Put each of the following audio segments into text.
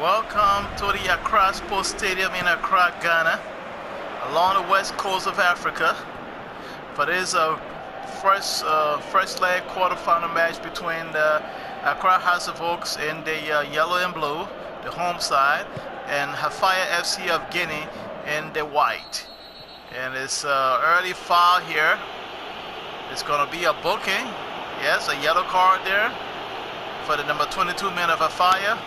Welcome to the Accra Sports Stadium in Accra, Ghana, along the west coast of Africa. For this first leg quarterfinal match between the Accra House of Oaks in the yellow and blue, the home side, and Hafia FC of Guinea in the white. And it's early foul here. It's going to be a booking. Yes, a yellow card there for the number 22 man of Hafia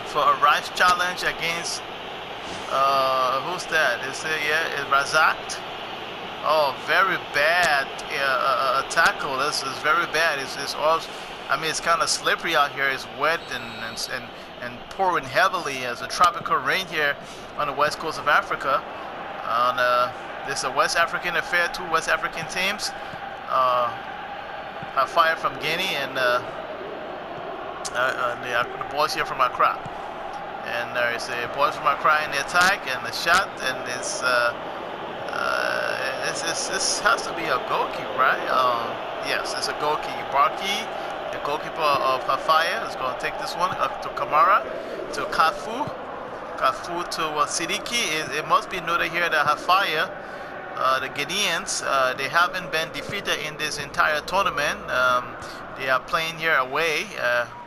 for a rights challenge against who's that? Is it, yeah, it's Razak. Oh, very bad tackle. This is very bad. It's all, I mean, it's kind of slippery out here. It's wet and pouring heavily as a tropical rain here on the west coast of Africa. This is a West African affair. Two West African teams have fire from Guinea and the boys here from Accra. And there is a boys from Accra in the attack and the shot, and this has to be a goalkeeper, right? Yes, it's a goalkeeper. Barkey, the goalkeeper of Hafia, is going to take this one up to Kamara, to Kafu to Sidiki. It must be noted here that Hafia, the Guineans, they haven't been defeated in this entire tournament. They are playing here away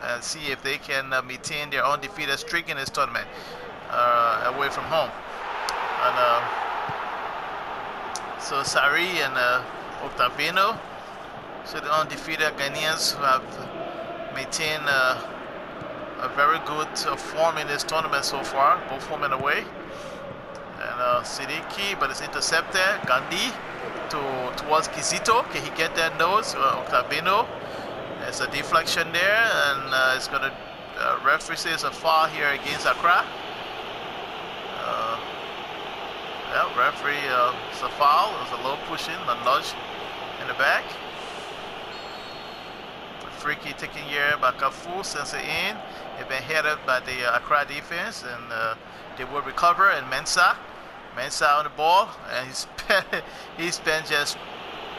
and see if they can maintain their undefeated streak in this tournament away from home. And so Sari and Octavino, so the undefeated Ghanaians who have maintained a very good form in this tournament so far, both home and away. And Sidiki, but it's intercepted. Gandhi towards Kizito. Can he get that nose? Octavino. There's a deflection there, and it's going to referee says a foul here against Accra. Yeah, referee, it's a foul. It was a low pushing, a nudge in the back. The free kick taken here by Kafu, sends it in. It's been headed by the Accra defense, and they will recover. And Mensah on the ball, and he's been just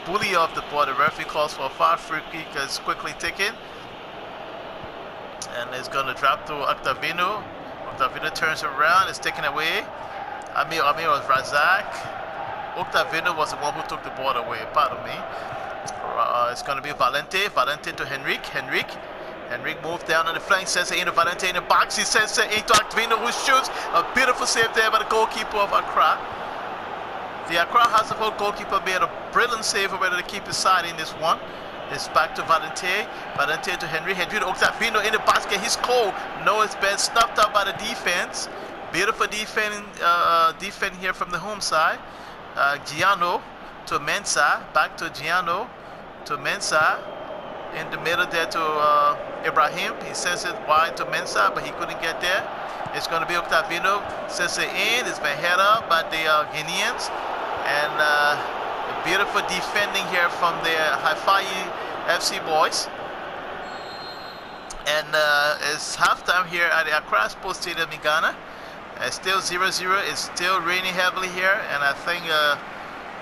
bully off the ball. The referee calls for a foul. Free kick is quickly taken, and it's going to drop to Octavino. Octavino turns around, it's taken away. Amir was Razak. Octavino was the one who took the ball away, pardon me. It's going to be Valente to Henrik moved down on the flank, sends it into Valente in the box. He sends it into Octavino, who shoots. A beautiful save there by the goalkeeper of Accra. The Accra House of Oak goalkeeper made a brilliant save over to keep his side in this one. It's back to Valente to Henry to Octavino in the basket. He's cold. No, it's been snuffed out by the defense. Beautiful defense here from the home side. Giano to Mensah, back to Giano to Mensah. In the middle there to Ibrahim. He sends it wide to Mensah, but he couldn't get there. It's going to be Octavino. Sends it in. It's been head up by the Guineans. And a beautiful defending here from the Hafia FC boys. And it's halftime here at the Accra Sports Stadium in Ghana. It's still 0-0. It's still raining heavily here, and I think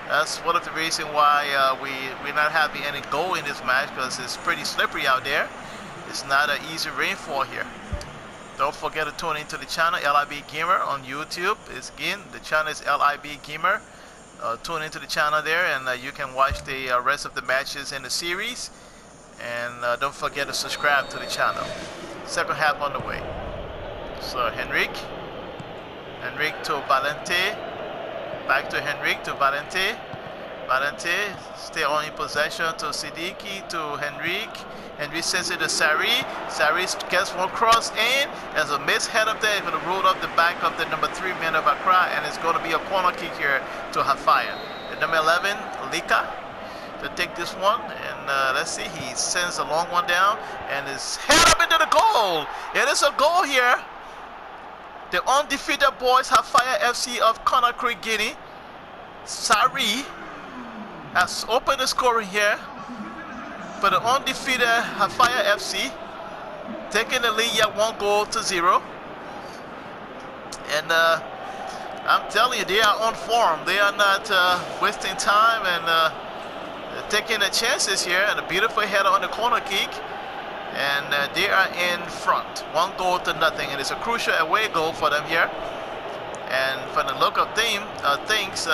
that's one of the reasons why we're not having any goal in this match, because it's pretty slippery out there. It's not an easy rainfall here. Don't forget to tune into the channel LIBGamer on YouTube. Again, the channel is LIBGamer. Tune into the channel there, and you can watch the rest of the matches in the series. And don't forget to subscribe to the channel. Second half on the way. So Henrik to Valente. Back to Henrik to Valente. Valente stay on in possession to Sidiki to Henrik. Henrik sends it to Sari. Sari gets one cross in. There's a missed head up there. It's going to roll up the back of the number 3 man of Accra, and it's going to be a corner kick here to Hafia. The number 11, Lika, to take this one. And let's see, he sends a long one down, and it's head up into the goal. It is a goal here. The undefeated boys, Hafia FC of Conakry, Guinea. Sari has opened the scoring here for the undefeated Hafia FC, taking the lead at 1-0. And I'm telling you, they are on form. They are not wasting time and taking the chances here. And a beautiful header on the corner kick. And and they are in front, 1-0 to nothing, and it's a crucial away goal for them here. And from the look of things,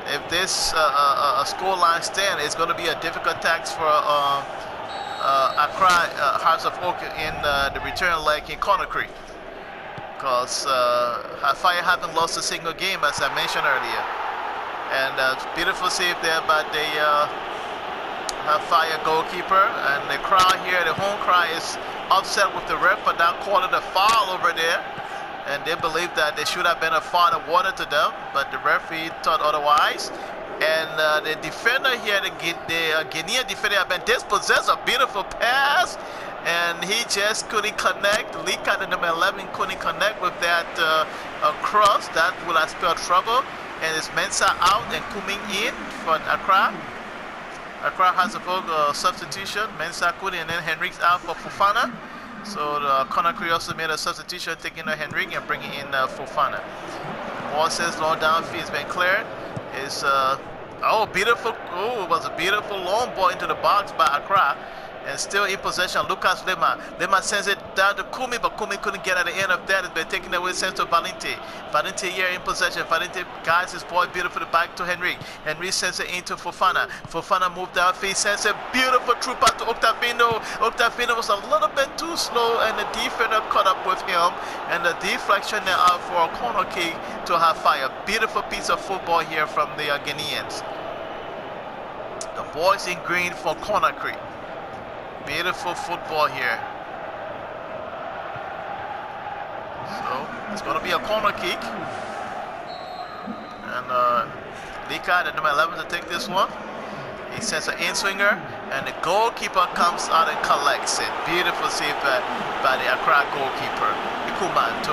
if this score line stand, it's going to be a difficult task for Accra Hearts of Oak in the return leg in Conakry, because Hafia haven't lost a single game, as I mentioned earlier. And beautiful save there by the Hafia goalkeeper, and the crowd here, the home crowd, is upset with the ref for not calling a foul over there, and they believe that there should have been a foul awarded to them, but the referee thought otherwise. And the defender here, the Guinean defender, had been dispossessed. A beautiful pass, and he just couldn't connect. Lika, the number 11, couldn't connect with that cross. That would have spelled trouble. And it's Mensah out and coming in for Accra. Accra has a substitution. Mensah couldn't, and then Henrik's out for Fofana. So the Conakry also made a substitution, taking Henrik and bringing in Fofana. Ball says long downfield has been cleared. It's beautiful. Oh, it was a beautiful long ball into the box by Accra, and still in possession. Lucas Lema. Lema sends it down to Kumi, but Kumi couldn't get at the end of that. It's been taken away, sent to Valente. Valente here in possession. Valente guides his ball beautifully back to Henrik. Henrik sends it into Fofana. Fofana moved downfield, sends a beautiful through pass to Octavino. Octavino was a little bit too slow, and the defender caught up with him, and the deflection there out for a corner kick to Hafia. Beautiful piece of football here from the Guineans. The boys in green for Conakry. Beautiful football here. So it's going to be a corner kick, and Lika, the number 11, to take this one. He sends an in-swinger, and the goalkeeper comes out and collects it. Beautiful save by the Accra goalkeeper. Ikuman to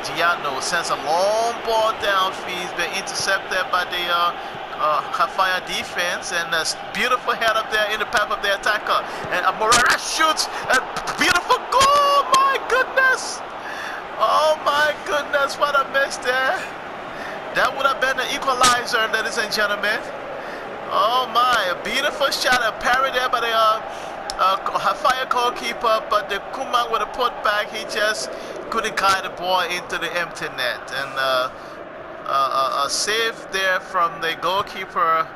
Giano, sends a long ball downfield. He's been intercepted by the Hafia defense, and a beautiful head up there in the path of the attacker. And Morara shoots a beautiful goal. My goodness! Oh my goodness! What a miss there! That would have been an equalizer, ladies and gentlemen. Oh my! A beautiful shot, a parry there by the Hafia goalkeeper, but the Kuma with a put back, he just couldn't guide the ball into the empty net, and a save there from the goalkeeper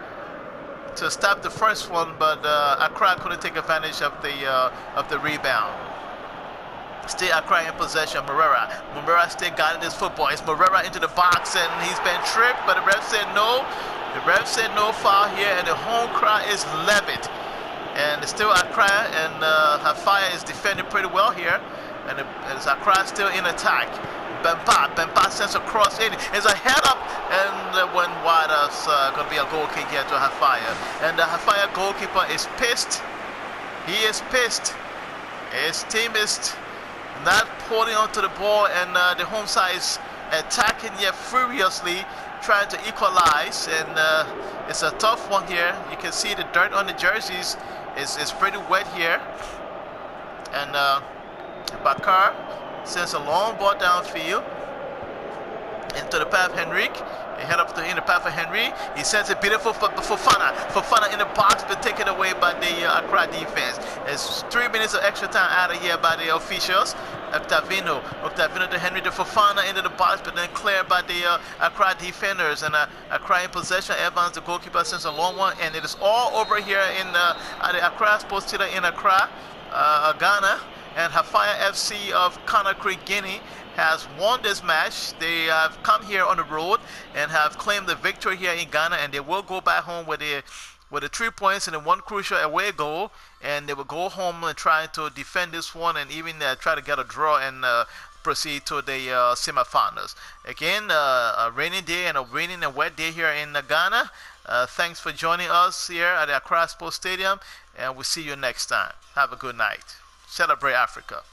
to stop the first one, but Accra couldn't take advantage of the rebound. Still Accra in possession. Morera still guiding his football. It's Morera into the box, and he's been tripped, but the ref said no. The ref said no foul here, and the home crowd is livid. And it's still Accra, and Hafia is defending pretty well here, and it's Accra still in attack. Bempa sends a cross in. It's a head up, and went wide. It's going to be a goal kick here to Hafia. And the Hafia goalkeeper is pissed. He is pissed. His team is not holding on to the ball, and the home side is attacking here furiously, trying to equalize. And it's a tough one here. You can see the dirt on the jerseys is pretty wet here. And Bakar sends a long ball downfield into the path of Henrik. He head up in the path of Henry. He sends a beautiful for Fofana. Fofana in the box, but taken away by the Accra defense. It's 3 minutes of extra time out of here by the officials. Octavino to Henry to Fofana into the box, but then cleared by the Accra defenders. And Accra in possession. Evans, the goalkeeper, sends a long one, and it is all over here in the Accra Sports Theatre in Accra, Ghana. And Hafia FC of Conakry, Guinea, has won this match. They have come here on the road and have claimed the victory here in Ghana, and they will go back home with the 3 points and 1 crucial away goal, and they will go home and try to defend this one, and even try to get a draw and proceed to the semi-finals. Again, a rainy day and a rainy and wet day here in Ghana. Thanks for joining us here at the Accra Sports Stadium, and we'll see you next time. Have a good night. Celebrate Africa.